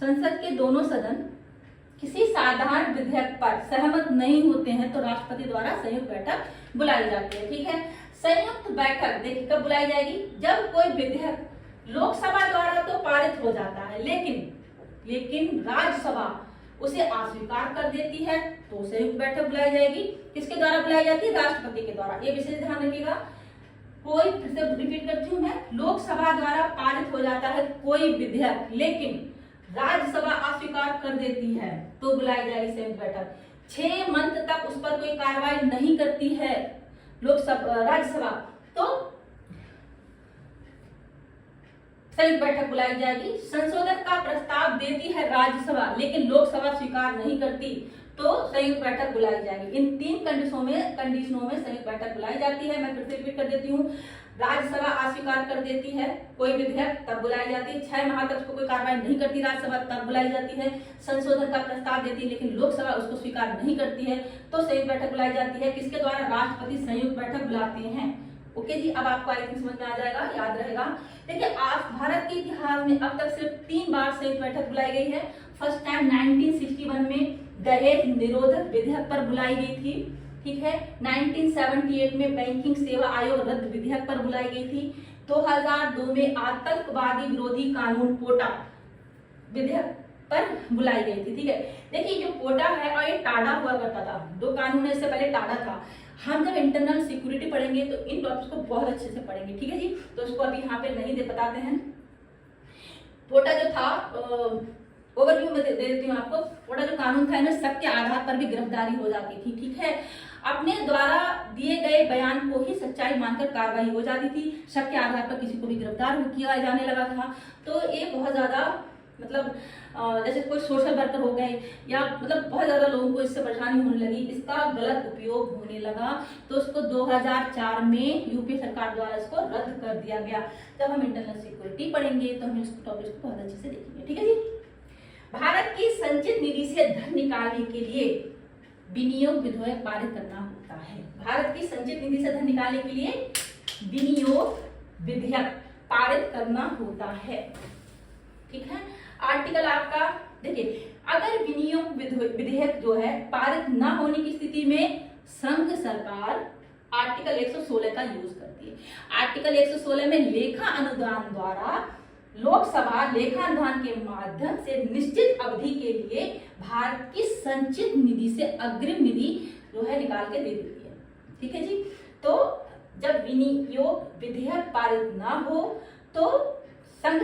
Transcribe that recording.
संसद के दोनों सदन किसी साधारण विधेयक पर सहमत नहीं होते हैं तो राष्ट्रपति द्वारा संयुक्त बैठक बुलाई जाती है। ठीक है, संयुक्त बैठक देखिए कब बुलाई जाएगी, जब कोई विधेयक लोकसभा द्वारा तो पारित हो जाता है लेकिन राज्यसभा उसे अस्वीकार कर देती है तो संयुक्त बैठक बुलाई जाएगी। किसके द्वारा बुलाई जाती है? राष्ट्रपति के द्वारा। ये विशेष ध्यान रखिएगा। कोई, फिर से रिपीट करती हूँ मैं, लोकसभा द्वारा पारित हो जाता है कोई विधेयक लेकिन राज्यसभा अस्वीकार कर देती है तो बुलाई जाएगी संयुक्त बैठक। 6 मंथ तक उस पर कोई कार्रवाई नहीं करती है राज्यसभा तो संयुक्त बैठक बुलाई जाएगी। संशोधन का प्रस्ताव देती है राज्यसभा लेकिन लोकसभा स्वीकार नहीं करती तो संयुक्त बैठक बुलाई जाएगी। इन 3 कंडीशनों में संयुक्त बैठक बुलाई जाती है। मैं फिर से रिपीट कर देती हूँ, राज्यसभा अस्वीकार कर देती है कोई विधेयक तब बुलाई जाती है, 6 माह तक उसको कोई कार्रवाई नहीं करती राज्यसभा तब बुलाई जाती है, संशोधन का प्रस्ताव देती है लेकिन लोकसभा उसको स्वीकार नहीं करती है तो संयुक्त बैठक बुलाई जाती है। किसके द्वारा? राष्ट्रपति संयुक्त बैठक बुलाते हैं। ओके जी, अब आपको आई थिंक समझ में आ जाएगा, याद रहेगा। देखिए, आज भारत के इतिहास में अब तक सिर्फ 3 बार संयुक्त बैठक बुलाई गई है। फर्स्ट टाइम 1961 में दहेज निरोधक विधेयक पर बुलाई गई थी। ठीक है, 1978 में बैंकिंग सेवा आयोग रद्द विधेयक पर बुलाई गई थी। 2002 में आतंकवादी विरोधी कानून कोटा विधेयक पर बुलाई गई थी। ठीक है, देखिए जो कोटा है और ये टाडा हुआ करता था, 2 कानून इससे पहले टाडा था। हम जब इंटरनल सिक्योरिटी पढ़ेंगे तो इन टॉपिक्स को बहुत अच्छे से पढ़ेंगे। ठीक है जी, तो उसको अभी यहाँ पे नहीं बताते हैं। कोटा जो था ओवरव्यू में दे देती हूँ आपको। कोटा जो कानून था इनमें शक के आधार पर भी गिरफ्तारी हो जाती थी। ठीक है, अपने द्वारा दिए गए बयान को ही सच्चाई मानकर कार्रवाई हो जाती थी, शक के आधार पर किसी को भी गिरफ्तार किया जाने लगा था। तो ये बहुत ज्यादा मतलब जैसे कोई सोशल वर्कर हो गए या मतलब बहुत ज्यादा लोगों को इससे परेशानी होने लगी, इसका गलत उपयोग होने लगा तो उसको 2004 में यूपी सरकार द्वारा इसको रद्द कर दिया गया। जब हम इंटरनल सिक्योरिटी पढ़ेंगे तो हम इस टॉपिक को बहुत अच्छे से देखेंगे। ठीक है जी, भारत की संचित निधि से धन निकालने के लिए विनियोग विधेयक पारित करना होता है। भारत की संचित निधि से धन निकालने के लिए विनियोग विधेयक पारित करना होता है। ठीक है, आर्टिकल आपका देखिए, अगर विनियोग विधेयक जो है पारित न होने की स्थिति में संघ सरकार आर्टिकल 116 का यूज करती है। आर्टिकल 116 में लेखा अनुदान द्वारा लोकसभा लेखा अनुदान के माध्यम से निश्चित अवधि के लिए भारत की संचित निधि से अग्रिम निधि जो है निकाल के दे देती है। ठीक है जी, तो जब विनियोग विधेयक पारित ना हो तो संघ